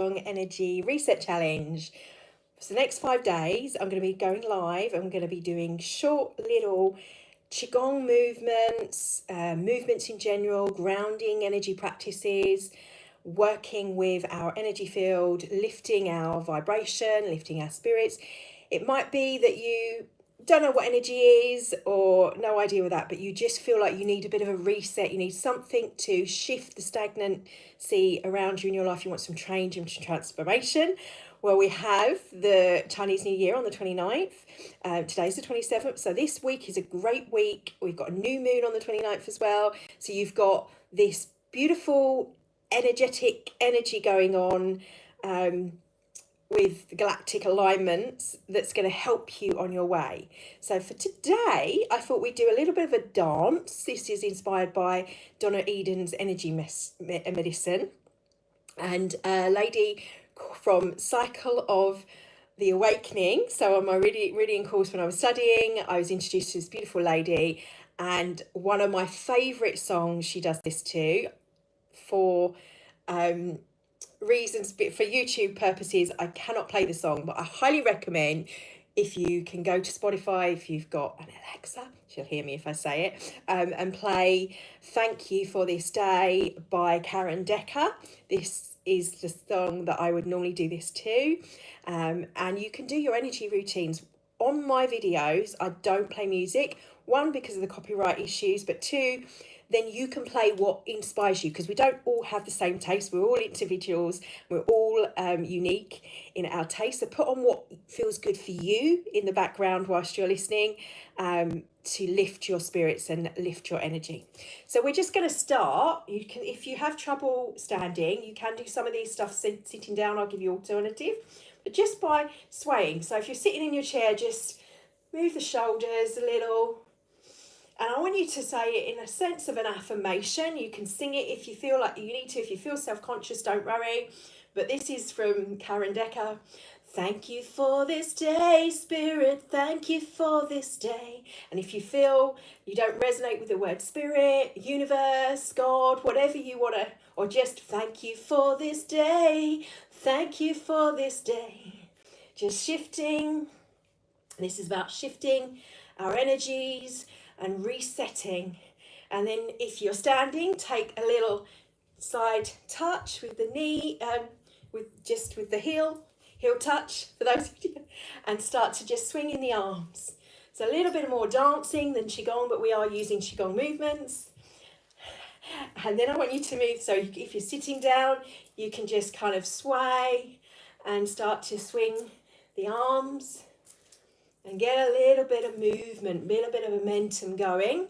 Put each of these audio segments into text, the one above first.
Qigong Energy Reset Challenge. For the next 5 days, I'm going to be going live. I'm going to be doing short little Qigong movements, movements in general, grounding energy practices, working with our energy field, lifting our vibration, lifting our spirits. It might be that you don't know what energy is or no idea with that, but you just feel like you need a bit of a reset. You need something to shift the stagnancy around you in your life. You want some change and transformation. Well, we have the Chinese New Year on the 29th. Today's the 27th. So this week is a great week. We've got a new moon on the 29th as well. So you've got this beautiful energetic energy going on with galactic alignments that's going to help you on your way. So for today, I thought we'd do a little bit of a dance. This is inspired by Donna Eden's energy medicine, and a lady from Cycle of the Awakening. So on my reading course when I was studying, I was introduced to this beautiful lady, and one of my favourite songs she does this to for reasons, but for YouTube purposes I cannot play the song, but I highly recommend, if you can go to Spotify, if you've got an Alexa, she'll hear me if I say it, and play Thank You for This Day by Karen Decker. This is the song that I would normally do this to, and you can do your energy routines. On my videos I don't play music, one because of the copyright issues, but two, then you can play what inspires you, because we don't all have the same taste. We're all individuals. We're all unique in our taste. So put on what feels good for you in the background whilst you're listening, to lift your spirits and lift your energy. So we're just going to start. You can, if you have trouble standing, you can do some of these stuff sitting down. I'll give you alternative, but just by swaying. So if you're sitting in your chair, just move the shoulders a little. And I want you to say it in a sense of an affirmation. You can sing it if you feel like you need to. If you feel self-conscious, don't worry. But this is from Karen Decker. Thank you for this day, Spirit. Thank you for this day. And if you feel you don't resonate with the word Spirit, universe, God, whatever you want to, or just thank you for this day. Thank you for this day. Just shifting. This is about shifting our energies and resetting. And then if you're standing, take a little side touch with the knee, with the heel touch for those of you, and start to just swing in the arms. So a little bit more dancing than Qigong, but we are using Qigong movements. And then I want you to move, so if you're sitting down, you can just kind of sway and start to swing the arms and get a little bit of movement, a little bit of momentum going.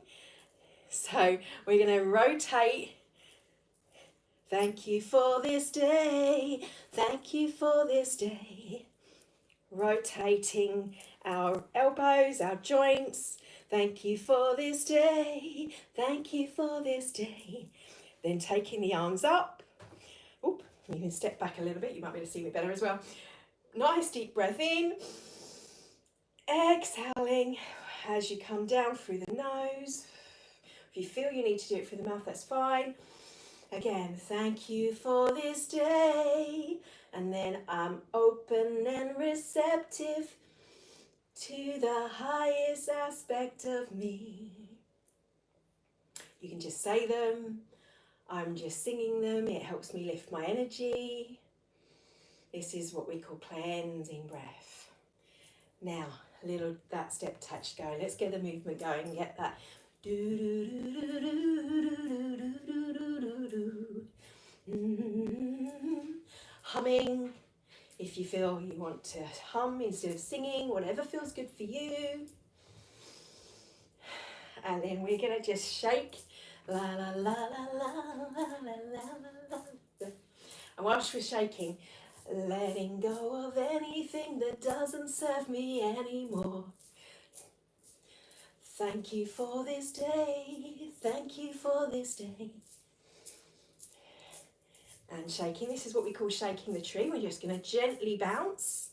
So we're going to rotate. Thank you for this day. Thank you for this day. Rotating our elbows, our joints. Thank you for this day. Thank you for this day. Then taking the arms up. Oop, you can step back a little bit. You might be able to see me better as well. Nice deep breath in. Exhaling as you come down through the nose. If you feel you need to do it through the mouth, that's fine. Again, thank you for this day. And then I'm open and receptive to the highest aspect of me. You can just say them. I'm just singing them. It helps me lift my energy. This is what we call cleansing breath. Now, little that step touch going. Let's get the movement going and get that. Humming. If you feel you want to hum instead of singing, whatever feels good for you. And then we're going to just shake. La la la la la la la la la. And whilst we're shaking, letting go of anything that doesn't serve me anymore. Thank you for this day. Thank you for this day. And shaking, this is what we call shaking the tree. We're just going to gently bounce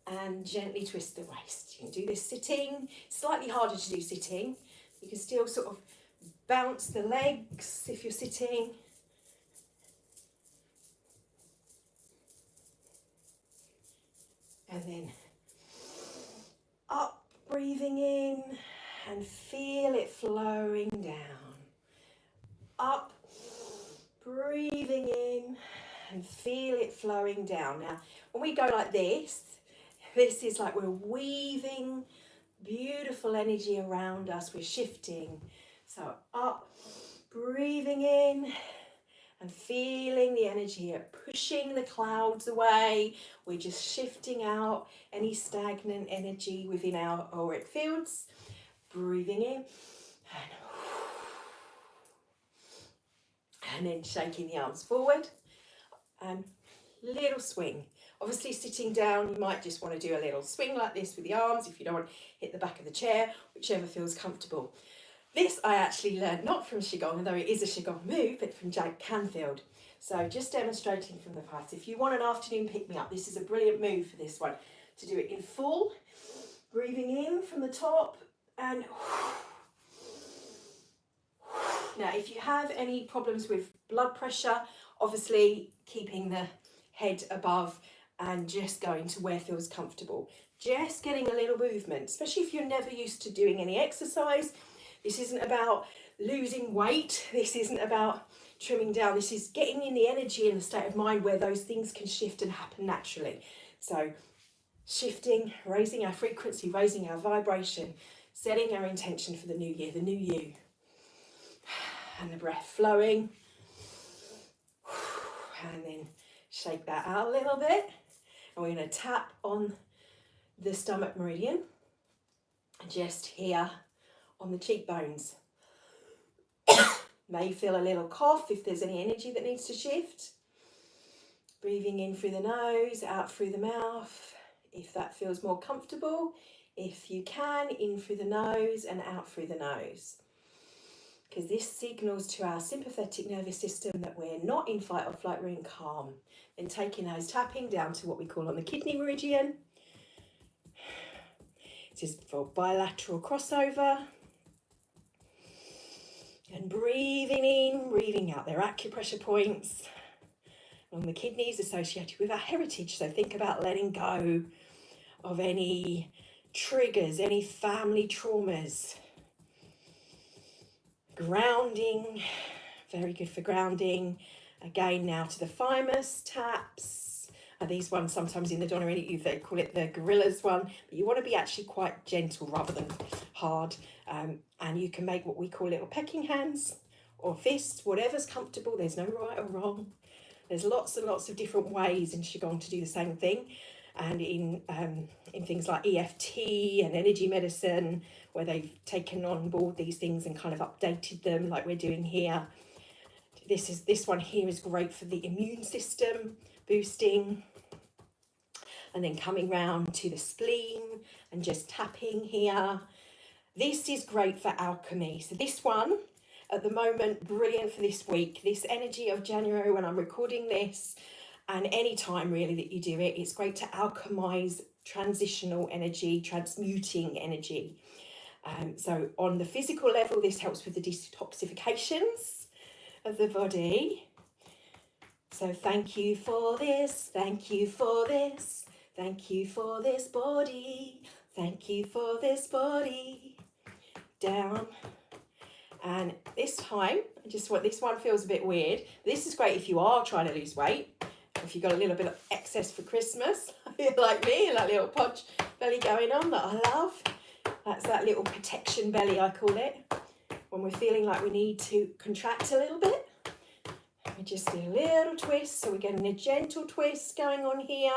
and gently twist the waist. You can do this sitting. Slightly harder to do sitting. You can still sort of bounce the legs if you're sitting. And then up, breathing in, and feel it flowing down. Up, breathing in, and feel it flowing down. Now, when we go like this is like we're weaving beautiful energy around us. We're shifting. So up, breathing in, and feeling the energy here, pushing the clouds away. We're just shifting out any stagnant energy within our auric fields. Breathing in, and then shaking the arms forward, and little swing. Obviously sitting down, you might just want to do a little swing like this with the arms if you don't want to hit the back of the chair, whichever feels comfortable. This I actually learned not from Qigong, although it is a Qigong move, but from Jake Canfield. So just demonstrating from the past. If you want an afternoon pick-me-up, this is a brilliant move for this one. To do it in full, breathing in from the top, and now if you have any problems with blood pressure, obviously keeping the head above and just going to where feels comfortable. Just getting a little movement, especially if you're never used to doing any exercise. This isn't about losing weight. This isn't about trimming down. This is getting in the energy and the state of mind where those things can shift and happen naturally. So shifting, raising our frequency, raising our vibration, setting our intention for the new year, the new you. And the breath flowing. And then shake that out a little bit. And we're going to tap on the stomach meridian. Just here on the cheekbones. May feel a little cough if there's any energy that needs to shift. Breathing in through the nose, out through the mouth, if that feels more comfortable. If you can, in through the nose and out through the nose. Because this signals to our sympathetic nervous system that we're not in fight or flight, we're in calm. Then taking those tapping down to what we call on the kidney meridian. This is for bilateral crossover. And breathing in, breathing out. They're acupressure points on the kidneys associated with our heritage. So think about letting go of any triggers, any family traumas. Grounding, very good for grounding. Again, now to the thymus taps. These ones sometimes in the Donna they call it the gorillas one, but you want to be actually quite gentle rather than hard. And you can make what we call little pecking hands or fists, whatever's comfortable. There's no right or wrong. There's lots and lots of different ways in Qigong to do the same thing. And in things like EFT and energy medicine, where they've taken on board these things and kind of updated them like we're doing here. This one here is great for the immune system, boosting. And then coming round to the spleen and just tapping here. This is great for alchemy. So this one, at the moment, brilliant for this week. This energy of January when I'm recording this, and any time really that you do it, it's great to alchemize transitional energy, transmuting energy. So on the physical level, this helps with the detoxifications of the body. So thank you for this, thank you for this, thank you for this body, thank you for this body. Down. And this time, just what this one feels a bit weird. This is great if you are trying to lose weight. If you've got a little bit of excess for Christmas, like me, that little podge belly going on that I love. That's that little protection belly, I call it. When we're feeling like we need to contract a little bit. We just do a little twist. So we're getting a gentle twist going on here.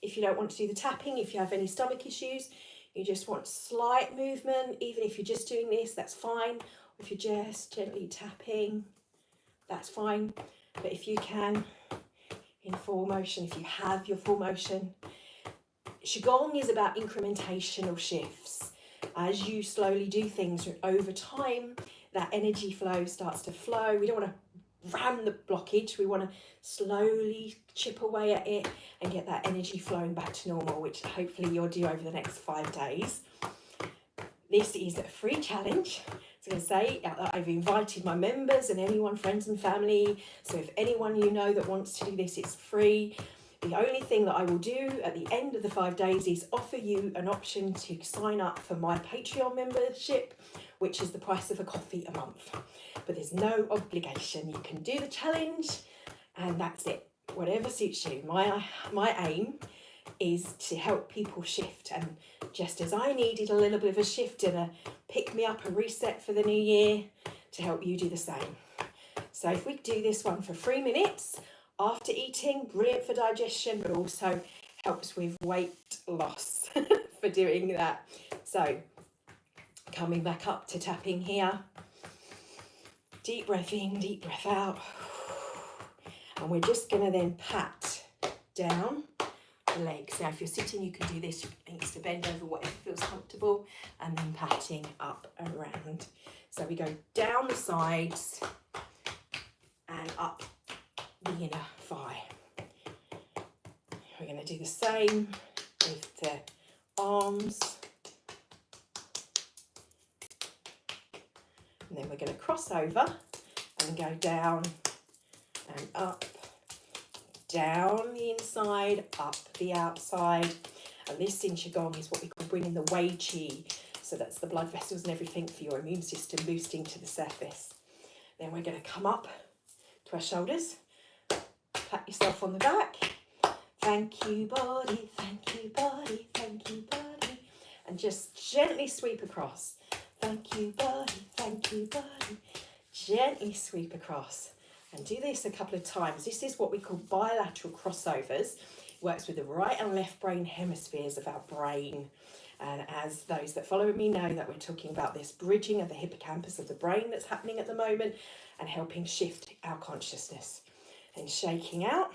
If you don't want to do the tapping, if you have any stomach issues, you just want slight movement. Even if you're just doing this, that's fine. If you're just gently tapping, that's fine. But if you can, in full motion, if you have your full motion. Qigong is about incremental shifts. As you slowly do things over time, that energy flow starts to flow. We don't want to ram the blockage. We want to slowly chip away at it and get that energy flowing back to normal, which hopefully you'll do over the next 5 days. This is a free challenge. I was going to say, I've invited my members and anyone, friends and family. So if anyone you know that wants to do this, it's free. The only thing that I will do at the end of the 5 days is offer you an option to sign up for my Patreon membership, which is the price of a coffee a month. But there's no obligation. You can do the challenge and that's it. Whatever suits you. My aim is to help people shift, and just as I needed a little bit of a shift and a pick me up, a reset for the new year, to help you do the same. So if we do this one for 3 minutes after eating, brilliant for digestion, but also helps with weight loss for doing that. So coming back up to tapping here, deep breath in, deep breath out, and we're just going to then pat down the legs. Now if you're sitting, you can do this. You can just bend over whatever feels comfortable, and then patting up and around. So we go down the sides and up the inner thigh. We're going to do the same with the arms, and then we're going to cross over and go down and up, down the inside, up the outside. And this in Qigong is what we call bringing the Wei Qi. So that's the blood vessels and everything for your immune system boosting to the surface. Then we're going to come up to our shoulders, pat yourself on the back. Thank you, body, thank you, body, thank you, body. And just gently sweep across. Thank you, body, thank you, body. Gently sweep across. And do this a couple of times. This is what we call bilateral crossovers. It works with the right and left brain hemispheres of our brain. And as those that follow me know, that we're talking about this bridging of the hippocampus of the brain that's happening at the moment and helping shift our consciousness. And shaking out,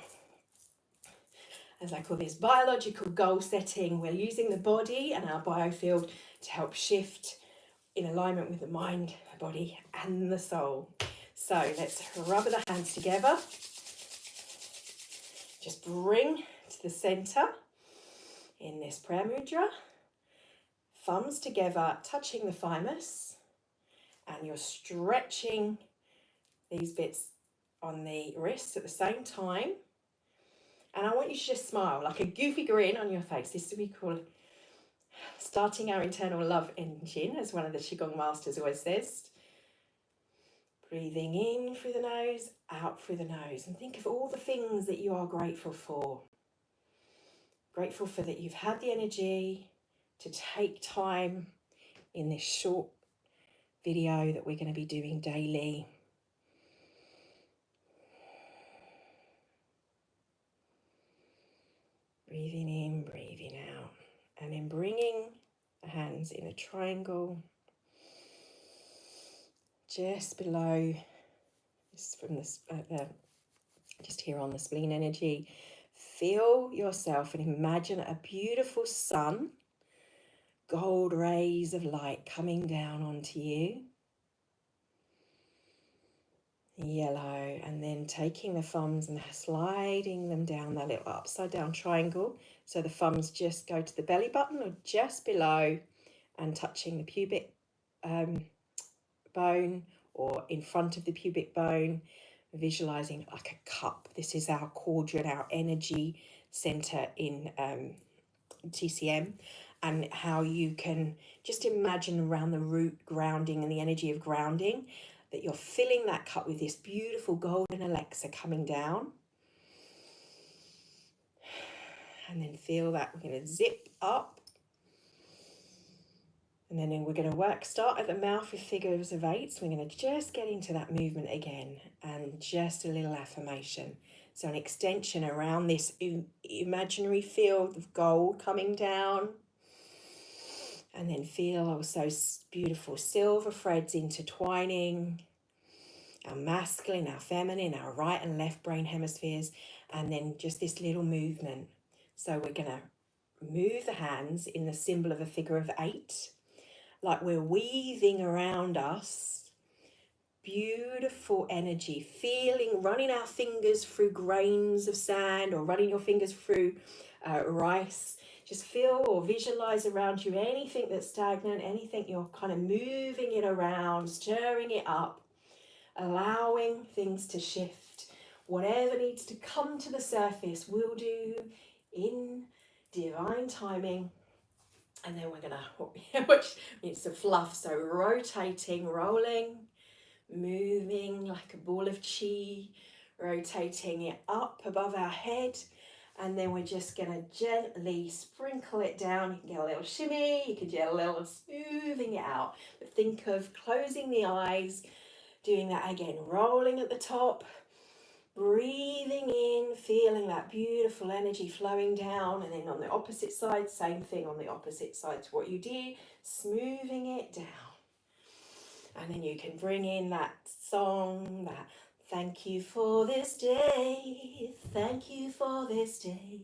as I call this biological goal setting, we're using the body and our biofield to help shift in alignment with the mind, the body and the soul. So let's rub the hands together. Just bring to the center in this prayer mudra. Thumbs together, touching the thymus, and you're stretching these bits on the wrists at the same time. And I want you to just smile, like a goofy grin on your face. This is what we call starting our internal love engine, as one of the Qigong masters always says. Breathing in through the nose, out through the nose. And think of all the things that you are grateful for. Grateful for that you've had the energy to take time in this short video that we're going to be doing daily. Breathing in, breathing out, and then bringing the hands in a triangle just below, just from this, just here on the spleen energy. Feel yourself and imagine a beautiful sun, gold rays of light coming down onto you. Yellow, and then taking the thumbs and sliding them down that little upside down triangle. So the thumbs just go to the belly button or just below and touching the pubic bone or in front of the pubic bone, visualizing like a cup. This is our quadrant, our energy center in TCM, and how you can just imagine around the root grounding and the energy of grounding, that you're filling that cup with this beautiful golden elixir coming down. And then feel that we're going to zip up. And then we're going to start at the mouth with figures of eights. We're going to just get into that movement again, and just a little affirmation. So an extension around this imaginary field of gold coming down. And then feel also beautiful silver threads intertwining our masculine, our feminine, our right and left brain hemispheres. And then just this little movement. So we're going to move the hands in the symbol of a figure of 8, like we're weaving around us beautiful energy, running our fingers through grains of sand, or running your fingers through rice. Just feel or visualize around you anything that's stagnant, anything you're kind of moving it around, stirring it up, allowing things to shift, whatever needs to come to the surface, we'll do in divine timing. And then we're gonna, which it's a fluff, so rotating, rolling, moving like a ball of chi, rotating it up above our head. And then we're just gonna gently sprinkle it down. You can get a little shimmy, you can get a little smoothing it out. But think of closing the eyes, doing that again, rolling at the top, breathing in, feeling that beautiful energy flowing down, and then on the opposite side, same thing on the opposite side to what you did, smoothing it down. And then you can bring in that song, that thank you for this day, thank you for this day,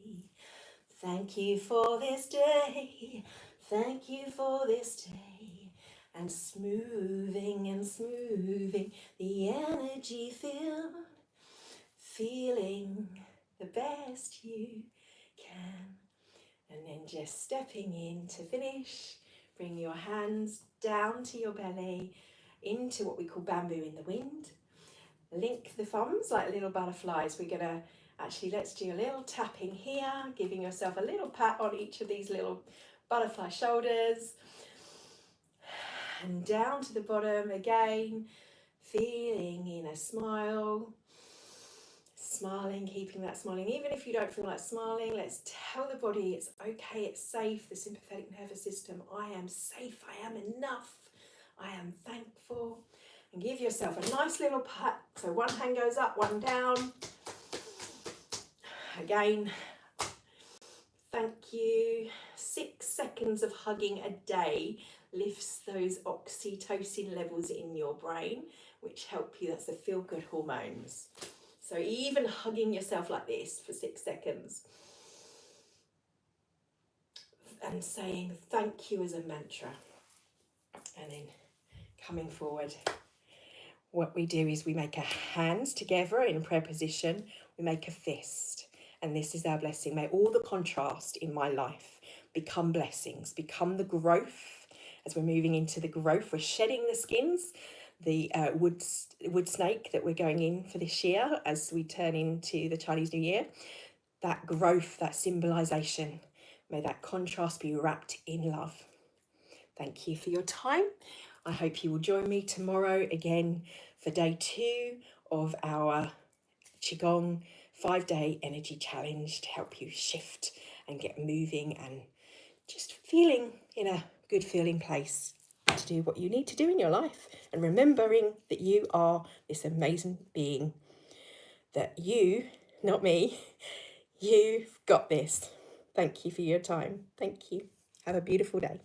thank you for this day, thank you for this day, and smoothing the energy filled, feeling the best you can. And then just stepping in to finish, bring your hands down to your belly, into what we call bamboo in the wind. Link the thumbs like little butterflies. We're gonna actually, let's do a little tapping here, giving yourself a little pat on each of these little butterfly shoulders. And down to the bottom again, feeling in a smile. Smiling, keeping that smiling. Even if you don't feel like smiling, let's tell the body it's okay, it's safe. The sympathetic nervous system, I am safe, I am enough, I am thankful. And give yourself a nice little pat. So one hand goes up, one down. Again, thank you. 6 seconds of hugging a day lifts those oxytocin levels in your brain, which help you. That's the feel-good hormones. So even hugging yourself like this for 6 seconds and saying thank you as a mantra, and then coming forward. What we do is we make our hands together in prayer position, we make a fist, and this is our blessing. May all the contrast in my life become blessings, become the growth. As we're moving into the growth, we're shedding the skins, the wood snake that we're going in for this year as we turn into the Chinese New Year. That growth, that symbolisation, may that contrast be wrapped in love. Thank you for your time. I hope you will join me tomorrow again for day 2 of our Qigong 5-day energy challenge to help you shift and get moving and just feeling in a good feeling place to do what you need to do in your life, and remembering that you are this amazing being, that you, not me, you've got this. Thank you for your time. Thank you. Have a beautiful day.